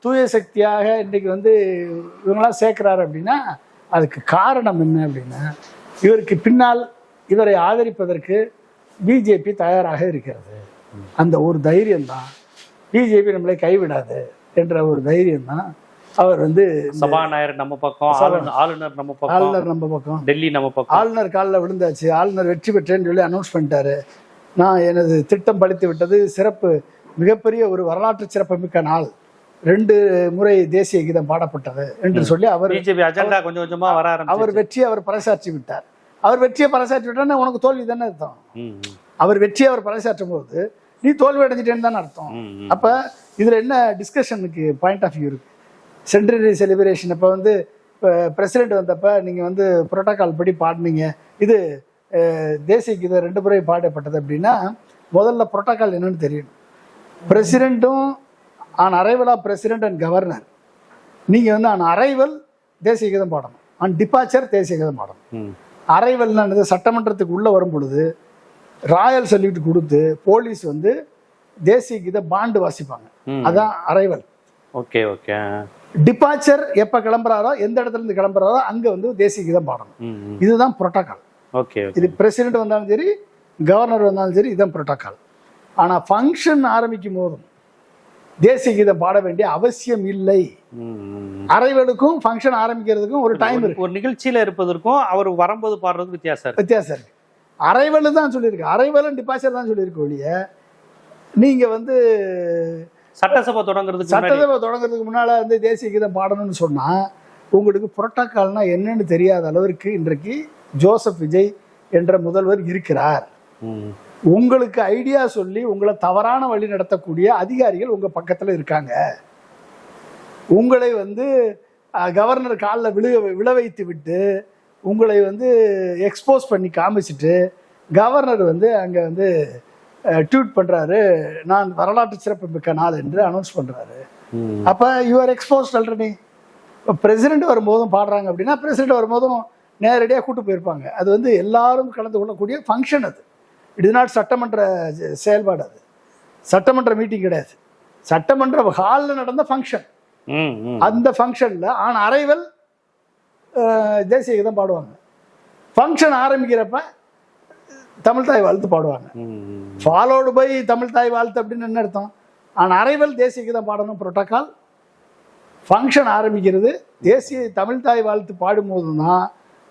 தூய சக்தியாக இன்றைக்கு வந்து இவங்களாம் சேர்க்குறாரு அப்படின்னா அதுக்கு காரணம் என்ன அப்படின்னா, இவருக்கு பின்னால் இவரை ஆதரிப்பதற்கு பிஜேபி தயாராக இருக்கிறது. அந்த ஒரு தைரியம்தான், பிஜேபி நம்மளை கைவிடாது என்ற ஒரு தைரியம்தான் அவர் வந்து சபாநாயகர் நம்ம பக்கம், ஆளுநர் நம்ம பக்கம், டெல்லி நம்ம பக்கம். ஆளுநர் காலில் விழுந்தாச்சு. ஆளுநர் வெற்றி பெற்றேன்னு சொல்லி அனௌன்ஸ் பண்ணிட்டாரு. நான் எனது திட்டம் படித்து விட்டது, சிறப்பு, மிகப்பெரிய ஒரு வரலாற்று சிறப்புமிக்க நாள், 2 முறை தேசிய கீதம் பாடப்பட்டது என்று சொல்லி அவர் பிஜேபி அஜெண்டா கொஞ்சம் கொஞ்சமா வர ஆரம்பிச்சு அவர் வெற்றியை அவர் பறைசாற்றி விட்டார். அவர் வெற்றியை பறைசாற்றி விட்டார்னா உனக்கு தோல்வி தானே அர்த்தம். அவர் வெற்றியை அவர் பறைசாற்றும் போது நீ தோல்வி அடைஞ்சிட்டேன்னு தானே அர்த்தம். அப்ப இதுல என்ன டிஸ்கஷனுக்கு பாயிண்ட் ஆஃப் வியூ இருக்கு? சென்டனரி செலிப்ரேஷன் அப்போ வந்து இப்போ பிரசிடென்ட் வந்தப்ப நீங்கள் வந்து புரோட்டோகால் படி பாடினீங்க, இது தேசிய கீதம் 2 முறை பாடப்பட்டது அப்படின்னா முதல்ல புரோட்டோகால் என்னன்னு தெரியணும். பிரசிடென்ட்டும் on arrival of president and governor, நீங்கள் வந்து ஆன் அரைவல் தேசிய கீதம் பாடணும், ஆன் டிபார்ச்சர் தேசிய கீதம் பாடணும். அரைவல்னு சட்டமன்றத்துக்கு உள்ளே வரும் பொழுது ராயல் சல்யூட் கொடுத்து போலீஸ் வந்து தேசிய கீத பாண்டு வாசிப்பாங்க, அதான் அரைவல். Okay okay. டிபார்ச்சர் எப்ப கிளம்புறாரோ, எந்த இடத்துல இருந்து கிளம்புறாரோ அங்க வந்து தேசிய கீதம் பாடணும். இதுதான் புரோட்டோகால். ஓகே. இது பிரசிடென்ட் வந்தாலும் சரி, கவர்னர் வந்தாலும் சரி, இதுதான் புரோட்டோகால். ஆனா ஃபங்க்ஷன் ஆரம்பிக்கும் போதும் தேசிய கீதம் பாட வேண்டிய அவசியம் இல்லை. அரைவலுக்கும் ஃபங்க்ஷன் ஆரம்பிக்கிறதுக்கும் ஒரு டைம் இருக்கு. ஒரு நிகழ்ச்சியில இருப்பதற்கும் அவர் வரும்போது பாடுறதுக்கு வித்தியாசம் இருக்கு. அரைவல் தான் சொல்லியிருக்கு, அரைவலும் டிபார்ச்சர் தான் சொல்லியிருக்கு ஒழிய நீங்க வந்து சட்டசபை தொடங்குறதுக்கு முன்னால வந்து தேசிய கீதம் பாடணும்னு சொன்னா உங்களுக்கு புரோட்டோகால்னா என்னன்னு தெரியாத அளவிற்கு இன்றைக்கு ஜோசப் விஜய் என்ற முதல்வர் இருக்கிறார். உங்களுக்கு ஐடியா சொல்லி உங்களை தவறான வழி நடத்தக்கூடிய அதிகாரிகள் உங்க பக்கத்துல இருக்காங்க. உங்களை வந்து கவர்னர் காலில் விழ வைத்து விட்டு உங்களை வந்து எக்ஸ்போஸ் பண்ணி காமிச்சிட்டு கவர்னர் வந்து அங்க வந்து ட்வீட் பண்றாரு, நான் வரலாற்று சிறப்பு மிக்க நாள் என்று அனௌன்ஸ் பண்றாரு. அப்ப யூஆர் எக்ஸ்போஸ்ட் ஆல்ரெடி. பிரசிடென்ட் வரும்போதும் பாடுறாங்க அப்படின்னா பிரசிடென்ட் வரும்போதும் நேரடியாக கூட்டு போயிருப்பாங்க. அது வந்து எல்லாரும் கலந்து கொள்ளக்கூடிய ஃபங்க்ஷன். அது இட் இஸ் நாட் சட்டமன்ற செயல்பாடு, அது சட்டமன்ற மீட்டிங் கிடையாது, சட்டமன்ற ஹாலில் நடந்த ஃபங்க்ஷன். அந்த ஃபங்க்ஷனில் ஆன் அரைவல் தேசிய கீதம் பாடுவாங்க. ஃபங்க்ஷன் ஆரம்பிக்கிறப்ப தமிழ் தாய் வாழ்த்து பாடுவாங்க. ஃபாலோடு பை தமிழ் தாய் வாழ்த்து அப்படின்னு என்ன அர்த்தம்? ஆன் அரைவல் தேசிய கீதம் பாடணும் புரோட்டோகால். ஃபங்க்ஷன் ஆரம்பிக்கிறது தேசிய தமிழ் தாய் வாழ்த்து பாடும்போது தான்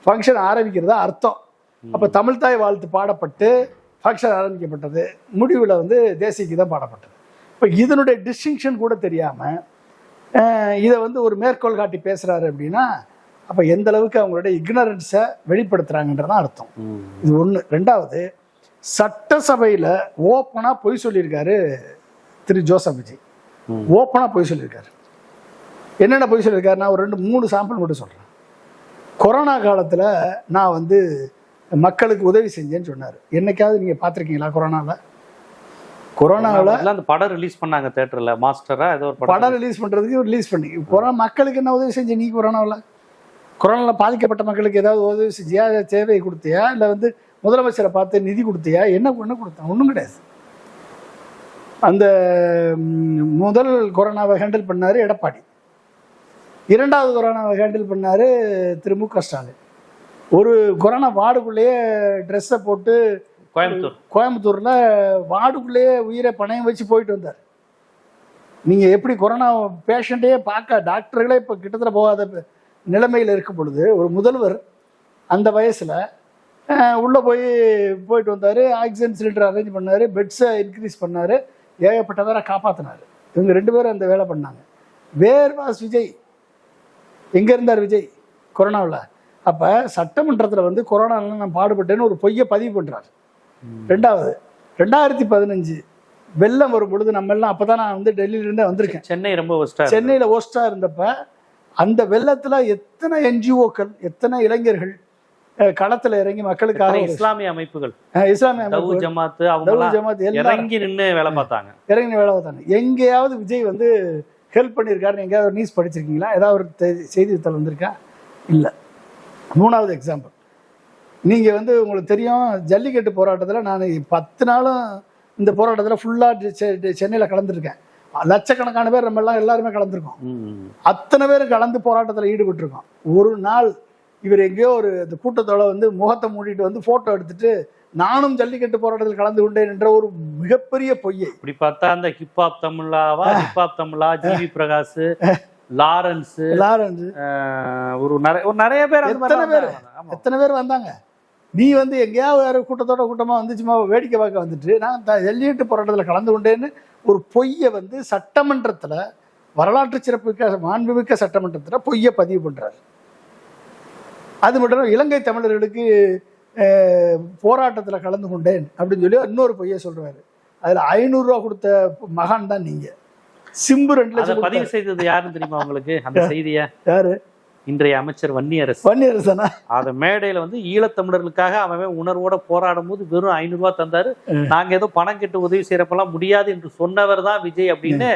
ஃபங்க்ஷன் ஆரம்பிக்கிறதா அர்த்தம். அப்போ தமிழ் தாய் வாழ்த்து பாடப்பட்டு ஃபங்க்ஷன் ஆரம்பிக்கப்பட்டது, முடிவில் வந்து தேசிய கீதம் பாடப்பட்டது. இப்போ இதனுடைய டிஸ்டிங்ஷன் கூட தெரியாமல் இதை வந்து ஒரு மேற்கோள் காட்டி பேசுகிறாரு அப்படின்னா அப்போ எந்த அளவுக்கு அவங்களுடைய இக்னரன்ஸை வெளிப்படுத்துகிறாங்கன்றதான் அர்த்தம். இது ஒன்று. ரெண்டாவது, சட்டசபையில் ஓப்பனாக பொய் சொல்லியிருக்காரு திரு ஜோசப் விஜய். ஓப்பனாக பொய் சொல்லியிருக்காரு. என்னென்ன பொய் சொல்லியிருக்காருன்னா ஒரு 2-3 சாம்பிள் மட்டும் சொல்கிறேன். கொரோனா காலத்தில் நான் வந்து மக்களுக்கு உதவி செஞ்சேன்னு சொன்னார். என்னைக்காவது நீங்கள் பார்த்துருக்கீங்களா கொரோனாவில்? கொரோனாவில் அந்த படம் ரிலீஸ் பண்ணாங்க தியேட்டரில், மாஸ்டரா ஏதோ ஒரு படம் ரிலீஸ் பண்ணுறதுக்கு ரிலீஸ் பண்ணி கொரோனா மக்களுக்கு என்ன உதவி செஞ்சு நீ கொரோனாவில் கொரோனாவில் பாதிக்கப்பட்ட மக்களுக்கு ஏதாவது உதவி செஞ்சியா, சேவை கொடுத்தியா, இல்லை வந்து முதலமைச்சரை பார்த்து நிதி கொடுத்தியா, என்ன கொடுத்தேன்? ஒன்றும் கிடையாது. அந்த முதல் கொரோனாவை ஹேண்டில் பண்ணார் எடப்பாடி, 2வது கொரோனாவை ஹேண்டில் பண்ணார் திரு மு க ஸ்டாலின். ஒரு கொரோனா வார்டுக்குள்ளேயே ட்ரெஸ்ஸை போட்டு கோயம்புத்தூர்ல வார்டுக்குள்ளேயே உயிரை பணயம் வச்சு போயிட்டு வந்தார். நீங்க எப்படி கொரோனா பேஷண்ட்டே பார்க்க டாக்டர்களே இப்போ கிட்டத்தட்ட போகாத நிலைமையில் இருக்கும் பொழுது ஒரு முதல்வர் அந்த வயசுல உள்ள போயிட்டு வந்தாரு. ஆக்சிஜன் சிலிண்டர் அரேஞ்ச் பண்ணாரு, பெட்ஸை இன்க்ரீஸ் பண்ணாரு, ஏகப்பட்ட பேரை காப்பாத்தினாரு. இவங்க 2 பேரும் அந்த வேலை பண்ணாங்க. Where was Vijay? எங்க இருந்தார் விஜய் கொரோனாவில்? அப்ப சட்டமன்றத்தில் வந்து கொரோனாவில் நான் பாடுபட்டேன்னு ஒரு பொய்யை பதிவு பண்றாரு. 2வது 2015 வெள்ளம் வரும் பொழுது நம்ம எல்லாம் அப்பதான் நான் வந்து டெல்லியிலிருந்தே வந்திருக்கேன். சென்னையில ஓஸ்டா இருந்தப்ப அந்த வெள்ளத்துல எத்தனை என்ஜிஓக்கள், எத்தனை இளைஞர்கள் களத்துல இறங்கி மக்களுக்காக, இஸ்லாமிய அமைப்புகள் ஜமாத் இறங்கி நின்று வேலை பார்த்தாங்க. எங்கேயாவது விஜய் வந்து ஹெல்ப் பண்ணியிருக்காருன்னு எங்கேயாவது ஒரு நியூஸ் படிச்சிருக்கீங்களா? ஏதாவது ஒரு செய்தித்தாள் வந்திருக்கா? இல்லை. 3வது எக்ஸாம்பிள், நீங்க வந்து உங்களுக்கு தெரியும், ஜல்லிக்கட்டு போராட்டத்தில் நான் 10 நாளும் இந்த போராட்டத்தில் ஃபுல்லாக சென்னையில் கலந்துருக்கேன். லட்சக்கணக்கான பேர் நம்ம எல்லாம் எல்லாருமே கலந்துருக்கோம். அத்தனை பேரும் கலந்து போராட்டத்தில் ஈடுபட்டிருக்கோம். ஒரு நாள் இவர் எங்கேயோ ஒரு இந்த கூட்டத்தோட வந்து முகத்தை மூடிட்டு வந்து போட்டோ எடுத்துட்டு நானும் ஜல்லிக்கட்டு போராட்டத்தில் கலந்து கொண்டேன் என்ற ஒரு மிகப்பெரிய பொய்யை. இப்படி பார்த்தா அந்த ஹிப்ஹாப் தமிழா, ஜிவி பிரகாஷ், லாரன்ஸ் ஒரு நிறைய பேர், எத்தனை பேர் வந்தாங்க. நீ வந்து எங்கேயாவது வேற கூட்டமா வந்து சும்மா வேடிக்கை பார்க்க வந்துட்டு நான் ஜல்லிக்கட்டு போராட்டத்தில் கலந்து கொண்டேன்னு ஒரு பொய்யை வந்து சட்டமன்றத்துல, வரலாற்று சிறப்புமிக்க மாண்புமிக்க சட்டமன்றத்துல பொய்யை பதிவு பண்றாரு. அது மட்டும் இலங்கை தமிழர்களுக்கு போராட்டத்தில் கலந்து கொண்டேன் அப்படின்னு சொல்லி இன்னொரு பொய்யை சொல்றாரு. அதுல 500 ரூபா கொடுத்த மகான் தான் நீங்க. சிம்பு 2 லட்சம் பதிவு செய்தது யாருன்னு தெரியுமா உங்களுக்கு? அந்த செய்திய யாரு? இன்றைய அமைச்சர் வன்னியரசனா? அத மேடையில வந்து ஈழத்தமிழர்களுக்காக அவன் உணர்வோட போராடும் போது வெறும் 500 ரூபாய் தந்தாரு, நாங்க ஏதோ பணம் கெட்டு உதவி செய்யறப்பெல்லாம் முடியாது என்று சொன்னவர் தான் விஜய் அப்படின்னு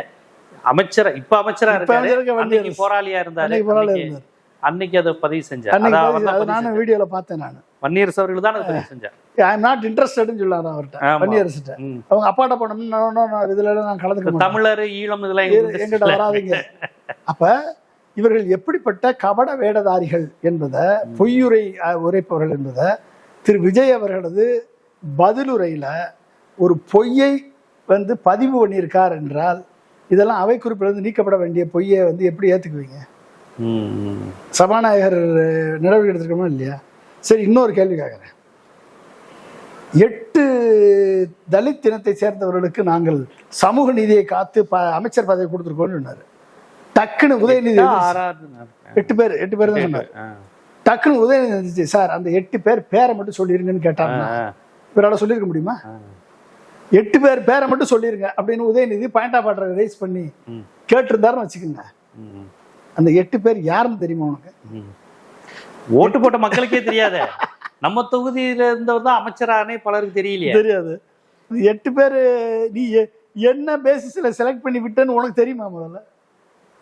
அமைச்சரா, இப்ப அமைச்சரா இருக்காரு, போராளியா இருந்தாரு. அன்னைக்கு அதை பதிவு செஞ்சார். நானும் வீடியோல பார்த்தேன். நான் வன்னியரசு அவர்கள் தான் பதிவு செஞ்சார். ஐ அம் நாட் இன்ட்ரெஸ்டட்னு சொல்லாரு அவர்கிட்ட, வன்னியரசுட்ட. அவங்க அப்பாட்ட போனோம்னா இதுல நான் கலந்துக்க மாட்டேன், தமிழர் ஈழம் இதெல்லாம் எங்கிட்ட வராதீங்க. அப்ப இவர்கள் எப்படிப்பட்ட கபட வேடதாரிகள் என்பதை, பொய்யுரை உரைப்பவர்கள் என்பதை திரு விஜய் அவர்களது பதிலுரையில ஒரு பொய்யை வந்து பதிவு பண்ணியிருக்கார் என்றால், இதெல்லாம் அவை குறிப்பிலிருந்து நீக்கப்பட வேண்டிய பொய்யை வந்து எப்படி ஏத்துக்குவீங்க? சபாநாயகர் நடவடிக்கை எடுத்துருக்கோமா இல்லையா? சரி, இன்னொரு கேள்வி கேட்கிறேன். 8 தலித் இனத்தை சேர்ந்தவர்களுக்கு நாங்கள் சமூக நீதியை காத்து அமைச்சர் பதவி கொடுத்துருக்கோம்னு சொன்னாரு. டக்குன்னு உதயநிதி 8 பேர் தான் சொன்னார். டக்குன்னு உதயநிதி இருந்துச்சு, சார் அந்த 8 பேர் பேரை மட்டும் சொல்லிருங்கன்னு கேட்டாங்க. இவரால் சொல்லியிருக்க முடியுமா? 8 பேர் பேரை மட்டும் சொல்லிருங்க அப்படின்னு Udhayanidhi point of order raise பண்ணி கேட்டிருந்தாருன்னு வச்சுக்கோங்க. அந்த 8 பேர் யாருன்னு தெரியுமா உனக்கு? ஓட்டு போட்ட மக்களுக்கே தெரியாத, நம்ம தொகுதியில இருந்தவர் தான் அமைச்சரானே பலருக்கு தெரியலையே. தெரியாது. 8 பேர் நீ என்ன பேசிஸ்ல செலக்ட் பண்ணி விட்டேன்னு உனக்கு தெரியுமா? முதல்ல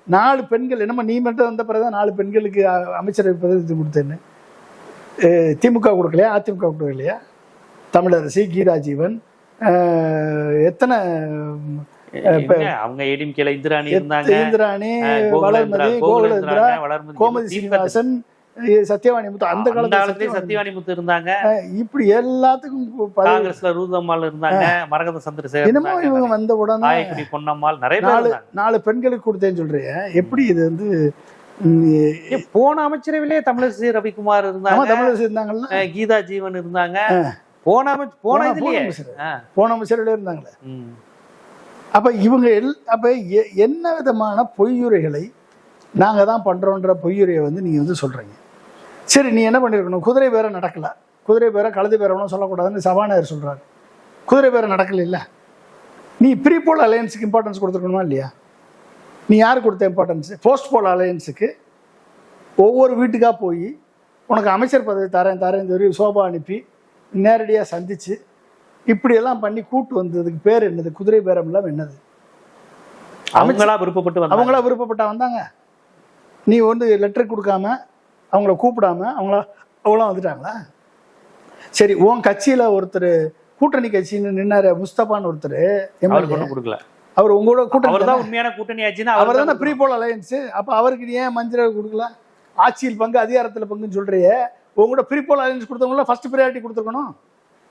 4 பெண்கள், என்னமா நீ மட்டும் வந்த பிறகுதான் 4 பெண்களுக்கு அமைச்சரவை பதவி கொடுத்தேன்னு. திமுக கொடுக்கலையா? அதிமுக கொடுக்கலையா? தமிழரசி, கீதா ஜீவன், எத்தனை அவங்க ஏடிஎம்கேல இந்திராணி இருந்தாங்க, இந்திராணி, வளர்மதி, கோகுலேந்திரா, கோமதி சீனிவாசன், சத்யவாணி முத்து, அந்த காலத்துல சத்யவாணி முத்து இருந்தாங்க. இப்படி எல்லாத்துக்கும் காங்கிரஸ்ல ரூதம்மாள் இருந்தாங்க, மரகத சந்திரசேகர், என்னமோ இவங்க வந்த உடனே பொன்னம்மாள், நிறைய பேர் 4 பெண்களுக்கு கொடுத்தேன்னு சொல்றீங்க. எப்படி இது வந்து போன அமைச்சரவையிலே தமிழரசி ரவிக்குமார் இருந்தாங்க, தமிழரசி இருந்தாங்கல்ல, கீதா ஜீவன் இருந்தாங்க, போன அமைச்சரவையில இருந்தாங்களே. அப்ப இவங்க அப்ப என்ன விதமான பொய்யுரைகளை நாங்க தான் பண்றோன்ற பொய்யுரையை வந்து நீங்க வந்து சொல்றீங்க. சரி, நீ என்ன பண்ணிருக்கணும்? குதிரை பேரை நடக்கல, குதிரை பேரை கழுது பேரவனும் சொல்லக்கூடாதுன்னு சபாநாயகர் சொல்றாரு. குதிரை பேரை நடக்கல இல்ல, நீ ப்ரீ போல் அலையன்ஸுக்கு இம்பார்ட்டன்ஸ் கொடுத்துருக்கணுமா இல்லையா? நீ யாரு கொடுத்த இம்பார்ட்டன்ஸ்? போஸ்ட் போல் அலையன்ஸுக்கு ஒவ்வொரு வீட்டுக்கா போய் உனக்கு அமைச்சர் பதவி தரேன் சொல்லி சோபா அனுப்பி நேரடியாக சந்திச்சு இப்படியெல்லாம் பண்ணி கூட்டு வந்ததுக்கு பேர் என்னது? குதிரை பேரம் இல்லாம என்னது? அவங்களா விருப்பப்பட்டா வந்தாங்க. நீ வந்து லெட்டர் கொடுக்காம, அவங்கள கூப்பிடாம அவங்களாம் வந்துட்டாங்களா? சரி, உன் கட்சியில ஒருத்தர் கூட்டணி கட்சின்னு நின்னாரு, முஸ்தபான்னு ஒருத்தர், கொடுக்கல. அவர் உங்களோட கூட்டணி உண்மையான கூட்டணி ஆச்சுன்னா அவர் தானே ப்ரீ போல் அலையன்ஸ். அப்ப அவருக்கு ஏன் மஞ்சள் கொடுக்கல? ஆட்சியில் பங்கு, அதிகாரத்துல பங்குன்னு சொல்றியே, உங்களோட ப்ரீ போல் அலையன்ஸ் கொடுத்தவங்கள ஃபர்ஸ்ட் ப்ரையாரிட்டி கொடுத்துருக்கணும்.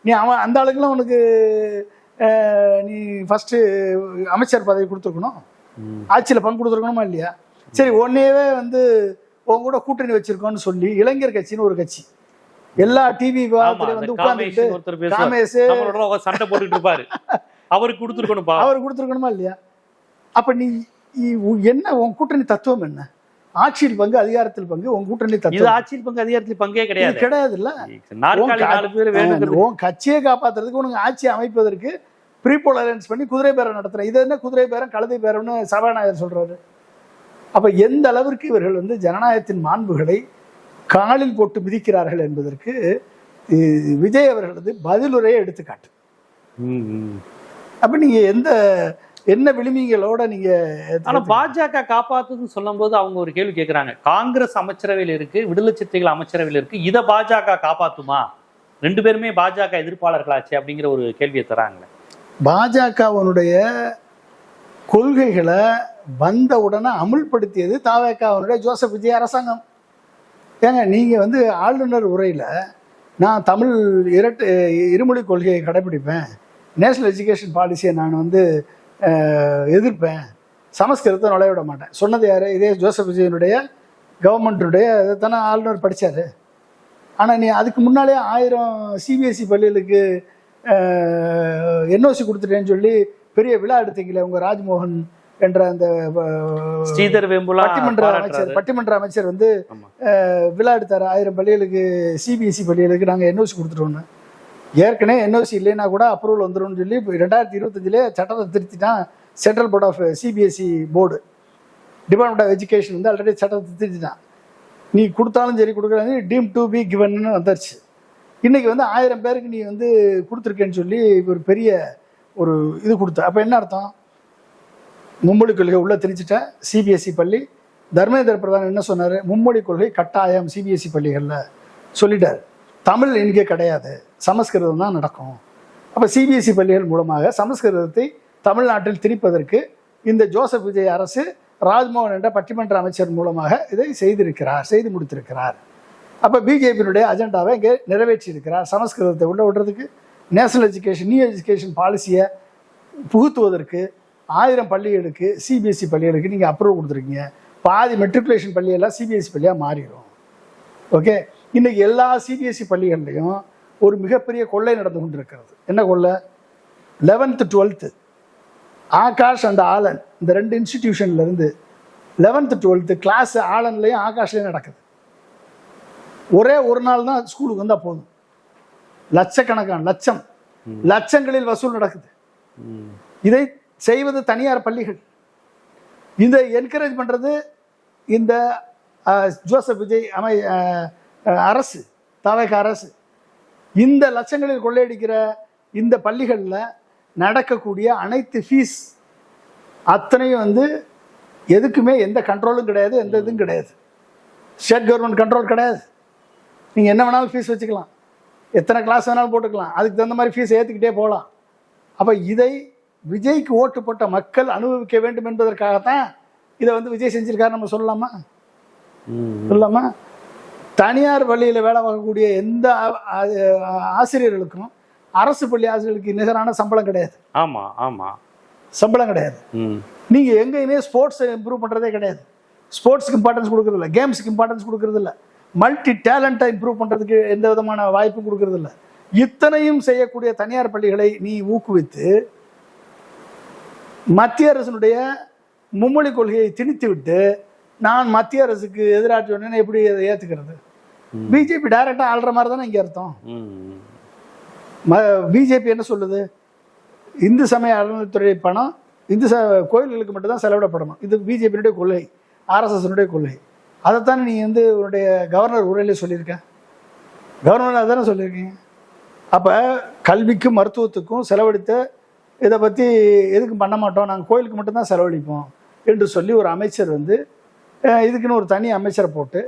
நீ அவன் அந்த ஆளுக்கெல்லாம் உனக்கு நீ ஃபஸ்ட்டு அமைச்சர் பதவி கொடுத்துருக்கணும், ஆட்சியில் பங்கு கொடுத்துருக்கணுமா இல்லையா? சரி, ஒன்னையவே வந்து உன் கூட கூட்டணி வச்சிருக்கோன்னு சொல்லி இளைஞர் கட்சின்னு ஒரு கட்சி எல்லா டிவி வந்து உட்கார்ந்துட்டு காமேஷ் சண்டை போட்டுட்டு இருப்பாரு, அவருக்கு கொடுத்துருக்கணுமா இல்லையா? அப்ப நீ என்ன உன் கூட்டணி தத்துவம் என்ன? ஆட்சியில் பங்கு அதிகாரத்தில் பங்கு, உன் கூட்டணி தத்துவம் ஆட்சியில் பங்கு அதிகாரத்தில் பங்கே கிடையாது இல்ல. உன் கட்சியை காப்பாத்துறதுக்கு உனக்கு ஆட்சி அமைப்பதற்கு ப்ரீபோலரைஸ் பண்ணி குதிரை பேரம் நடத்துற. இது என்ன குதிரை பேரம் கழுதை பேரம்னு சபாநாயகர் சொல்றாரு. அப்ப எந்த அளவிற்கு இவர்கள் வந்து ஜனநாயகத்தின் மாண்புகளை காலில் போட்டு மிதிக்கிறார்கள் என்பதற்கு விஜய் அவர்களது பதிலுரையை எடுத்துக்காட்டு. அப்ப நீங்க என்ன விளிம்பிகளோட நீங்க பாஜக காப்பாத்துன்னு சொல்லும் போது அவங்க ஒரு கேள்வி கேட்கிறாங்க, காங்கிரஸ் அமைச்சரவையில் இருக்கு, விடுதலை சிறுத்தைகள் அமைச்சரவையில் இருக்கு, இதை பாஜக காப்பாத்துமா? ரெண்டு பேருமே பாஜக எதிர்ப்பாளர்களாச்சு அப்படிங்கிற ஒரு கேள்வியை தராங்களே. பாஜகவனுடைய கொள்கைகளை வந்த உடனே அமுல்படுத்தியது தாவேகாவனுடைய ஜோசப் விஜய் அரசாங்கம். ஏங்க நீங்க வந்து ஆளுநர் உரையில நான் தமிழ் இருமொழி கொள்கையை கடைபிடிப்பேன், நேஷனல் எஜுகேஷன் பாலிசியை நான் வந்து எதிர்ப்பேன், சமஸ்கிருதத்தை நுழைய விட மாட்டேன் சொன்னது யாரு? இதே ஜோசப் விஜயனுடைய கவர்மெண்ட்டுடைய தானே ஆளுநர் படித்தார். ஆனால் நீ அதுக்கு முன்னாலே 1000 சிபிஎஸ்சி பள்ளிகளுக்கு என்ஓசி கொடுத்துட்டேன்னு சொல்லி பெரிய விழா எடுத்தீங்களே உங்கள் ராஜ்மோகன் என்ற அந்த பட்டிமன்ற அமைச்சர் வந்து விழா எடுத்தார். 1000 பள்ளிகளுக்கு சிபிஎஸ்சி பள்ளிகளுக்கு நாங்கள் என்ஓசி கொடுத்துட்டோன்னு. ஏற்கனவே என்ஓசி இல்லைன்னா கூட அப்ரூவல் வந்துடும் சொல்லி 2025 சட்டத்தை திருத்திட்டான் central board of CBSE board, department of education வந்து ஆல்ரெடி சட்டத்தை திருத்திட்டான். நீ கொடுத்தாலும் சரி கொடுக்குறாங்க டீம் டு பி கிவன்னு வந்துருச்சு. இன்னைக்கு வந்து 1000 பேருக்கு நீ வந்து கொடுத்துருக்கேன்னு சொல்லி ஒரு பெரிய ஒரு இது கொடுத்த. அப்போ என்ன அர்த்தம்? மும்மொழி கொள்கை உள்ள திணிச்சிட்ட சிபிஎஸ்சி பள்ளி. தர்மேந்திர பிரதான் என்ன சொன்னார்? மும்மொழி கொள்கை கட்டாயம் சிபிஎஸ்சி பள்ளிகளில் சொல்லிட்டார். தமிழ் இங்கே கிடையாது, சமஸ்கிருதம் தான் நடக்கும். அப்போ சிபிஎஸ்சி பள்ளிகள் மூலமாக சமஸ்கிருதத்தை தமிழ்நாட்டில் திணிப்பதற்கு இந்த ஜோசப் விஜய் அரசு ராஜ்மோகன் என்ற பட்டிமன்ற அமைச்சர் மூலமாக இதை செய்து முடித்திருக்கிறார். அப்போ பிஜேபியினுடைய அஜெண்டாவை இங்கே நிறைவேற்றி இருக்கிறார். சமஸ்கிருதத்தை உள்ள விடுறதுக்கு, நேஷனல் எஜுகேஷன் நியூ எஜுகேஷன் பாலிசியை புகுத்துவதற்கு 1000 பள்ளிகளுக்கு சிபிஎஸ்சி பள்ளிகளுக்கு நீங்கள் அப்ரூவ் கொடுத்துருக்கீங்க. பாதி மெட்ரிகுலேஷன் பள்ளியெல்லாம் சிபிஎஸ்சி பள்ளியாக மாறிடும். ஓகே, இன்னைக்கு எல்லா சிபிஎஸ்சி பள்ளிகள்லையும் ஒரு மிகப்பெரிய கொள்ளை நடந்து கொண்டு இருக்கிறது. என்ன கொள்ளை? 11th 12th Akash and Alan இந்த 2 இன்ஸ்டிடியூஷன்ல இருந்து 11th 12th கிளாஸ் ஆலன்லையும் ஆகாஷ்லையும் நடக்குது. ஒரே ஒரு நாள் தான் ஸ்கூலுக்கு வந்தால் போதும், லட்சக்கணக்கான லட்சங்களில் வசூல் நடக்குது. இதை செய்வது தனியார் பள்ளிகள். இதை என்கரேஜ் பண்றது இந்த ஜோசப் விஜய் அரசு, தவேக அரசு. இந்த லட்சங்களில் கொள்ளையடிக்கிற இந்த பள்ளிகளில் நடக்கக்கூடிய அனைத்து ஃபீஸ் அத்தனையும் வந்து எதுக்குமே எந்த கண்ட்ரோலும் கிடையாது, எந்த இதுவும் கிடையாது. ஸ்டேட் கவர்மெண்ட் கண்ட்ரோல் கிடையாது. நீங்கள் என்ன வேணாலும் ஃபீஸ் வச்சுக்கலாம், எத்தனை கிளாஸ் வேணாலும் போட்டுக்கலாம், அதுக்கு தகுந்த மாதிரி ஃபீஸ் ஏற்றிக்கிட்டே போகலாம். அப்போ இதை விஜய்க்கு ஓட்டு போட்ட மக்கள் அனுபவிக்க வேண்டும் என்பதற்காகத்தான் இதை வந்து விஜய் செஞ்சிருக்காரு நம்ம சொல்லலாமா? சொல்லாமா? தனியார் பள்ளியில் வேலை பார்க்கக்கூடிய எந்த ஆசிரியர்களுக்கும் அரசு பள்ளி ஆசிரியர்களுக்கு நிகரான சம்பளம் கிடையாது. சம்பளம் கிடையாது. நீங்க எங்கேயுமே ஸ்போர்ட்ஸ் இம்ப்ரூவ் பண்றதே கிடையாது. ஸ்போர்ட்ஸ்க்கு இம்பார்ட்டன்ஸ் கொடுக்கறது இல்லை, கேம்ஸுக்கு இம்பார்ட்டன்ஸ் கொடுக்கறது இல்லை, மல்டி டேலண்டா இம்ப்ரூவ் பண்றதுக்கு எந்த விதமான வாய்ப்பும் கொடுக்கறது இல்லை. இத்தனையும் செய்யக்கூடிய தனியார் பள்ளிகளை நீ ஊக்குவித்து மத்திய அரசினுடைய மும்மொழி கொள்கையை திணித்து விட்டு நான் மத்திய அரசுக்கு எதிராற்றேன்னு எப்படி அதை ஏத்துக்கிறது? பிஜேபி டைரக்டா ஆள்ற மாதிரி தானே இங்க அர்த்தம். பிஜேபி என்ன சொல்லுது? இந்து சமய அறநிலைத்துறை பணம் இந்து கோயில்களுக்கு மட்டும்தான் செலவிடப்படணும். இது பிஜேபியினுடைய கொள்கை, ஆர்எஸ்எஸ்னுடைய கொள்கை. அதைத்தானே நீ வந்து உன்னுடைய கவர்னர் உரையிலே சொல்லியிருக்க. கவர்னர் அதானே சொல்லியிருக்கீங்க. அப்போ கல்விக்கும் மருத்துவத்துக்கும் செலவழித்த இதை பற்றி எதுக்கும் பண்ண மாட்டோம், நாங்கள் கோயிலுக்கு மட்டும்தான் செலவழிப்போம் என்று சொல்லி ஒரு அமைச்சர் வந்து இதுக்குன்னு ஒரு தனி அமைச்சரை போட்டு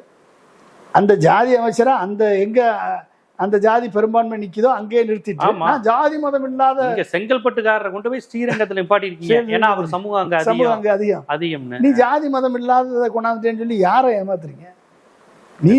அந்த ஜாதி அமைச்சரை அந்த ஜாதி பெரும்பான்மை நிக்குதோ அங்கேயே நிறுத்திட்டு ஜாதி மதம் இல்லாத செங்கல்பட்டுக்காரரை கொண்டு போய் ஸ்ரீரங்கத்தில் நிப்பாட்டிருக்கீங்க. ஏன்னா அவர் சமூகம் அங்க அதிகம். நீ ஜாதி மதம் இல்லாததை கொண்டாந்துட்டேன்னு சொல்லி யாரை ஏமாத்துறீங்க? நீ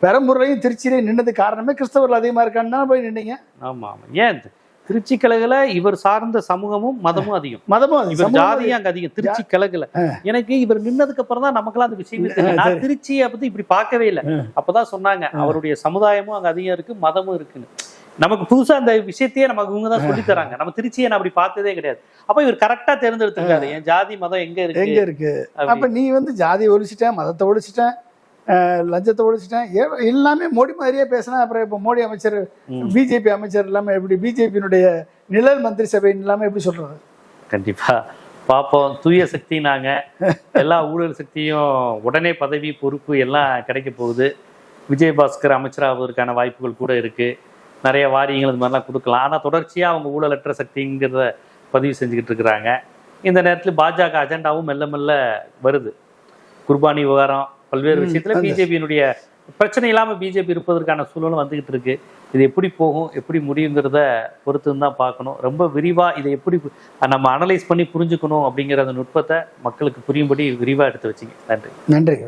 பெரம்பூர்லையும் திருச்சியிலையும் நின்னது காரணமே கிறிஸ்தவர்கள் அதிகமா இருக்கான்னு தான் போய் நின்னீங்க. ஆமா ஆமா. ஏன் திருச்சி கிழக்குல இவர் சார்ந்த சமூகமும் மதமும் அதிகம், மதமும் இவர் ஜாதியும் அங்க அதிகம். திருச்சி கிழக்குல எனக்கு இவர் நின்னதுக்கு அப்புறம் தான் நமக்கெல்லாம் அந்த விஷயமே தெரியும். நான் திருச்சியை பத்தி இப்படி பார்க்கவே இல்லை. அப்பதான் சொன்னாங்க அவருடைய சமுதாயமும் அங்க அதிகம் இருக்கு, மதமும் இருக்குன்னு. நமக்கு புதுசா அந்த விஷயத்தையே நமக்கு இவங்க தான் சொல்லி தராங்க. நம்ம திருச்சியை நான் அப்படி பார்த்ததே கிடையாது. அப்ப இவர் கரெக்டா தேர்ந்தெடுத்துருக்காரு என் ஜாதி மதம் எங்க இருக்கு. அப்ப நீ வந்து ஜாதியை ஒழிச்சிட்டேன், மதத்தை ஒழிச்சிட்டேன், லஞ்சத்தை ஒழிச்சிட்டேன், எல்லாமே மோடி மாதிரியே பேசினா அப்புறம் இப்போ மோடி அமைச்சர் பிஜேபி அமைச்சர் இல்லாம எப்படி பிஜேபியினுடைய நிழல் மந்திரி சபை இல்லாம எப்படி சொல்றது? கண்டிப்பா பார்ப்போம். தூய சக்தி நாங்க எல்லா ஊழல் சக்தியும் உடனே பதவி பொறுப்பு எல்லாம் கிடைக்க போகுது. விஜயபாஸ்கர் அமைச்சராவதற்கான வாய்ப்புகள் கூட இருக்கு. நிறைய வாரியங்கள் இது மாதிரிலாம் கொடுக்கலாம். ஆனால் தொடர்ச்சியாக அவங்க ஊழலற்ற சக்திங்கிறத பதிவு செஞ்சுக்கிட்டு இருக்கிறாங்க. இந்த நேரத்தில் பாஜக அஜெண்டாவும் மெல்ல மெல்ல வருது. குர்பானி விவகாரம் பல்வேறு விஷயத்துல பிஜேபியினுடைய பிரச்சனை இல்லாமல் பிஜேபி இருப்பதற்கான சூழலும் வந்துகிட்டு இருக்கு. இது எப்படி போகும், எப்படி முடியுங்கிறத பொறுத்துன்னு தான் பார்க்கணும். ரொம்ப விரிவாக இதை எப்படி நம்ம அனலைஸ் பண்ணி புரிஞ்சுக்கணும் அப்படிங்கிற அந்த நுட்பத்தை மக்களுக்கு புரியும்படி விரிவாக எடுத்து வச்சிங்க. நன்றி. நன்றி.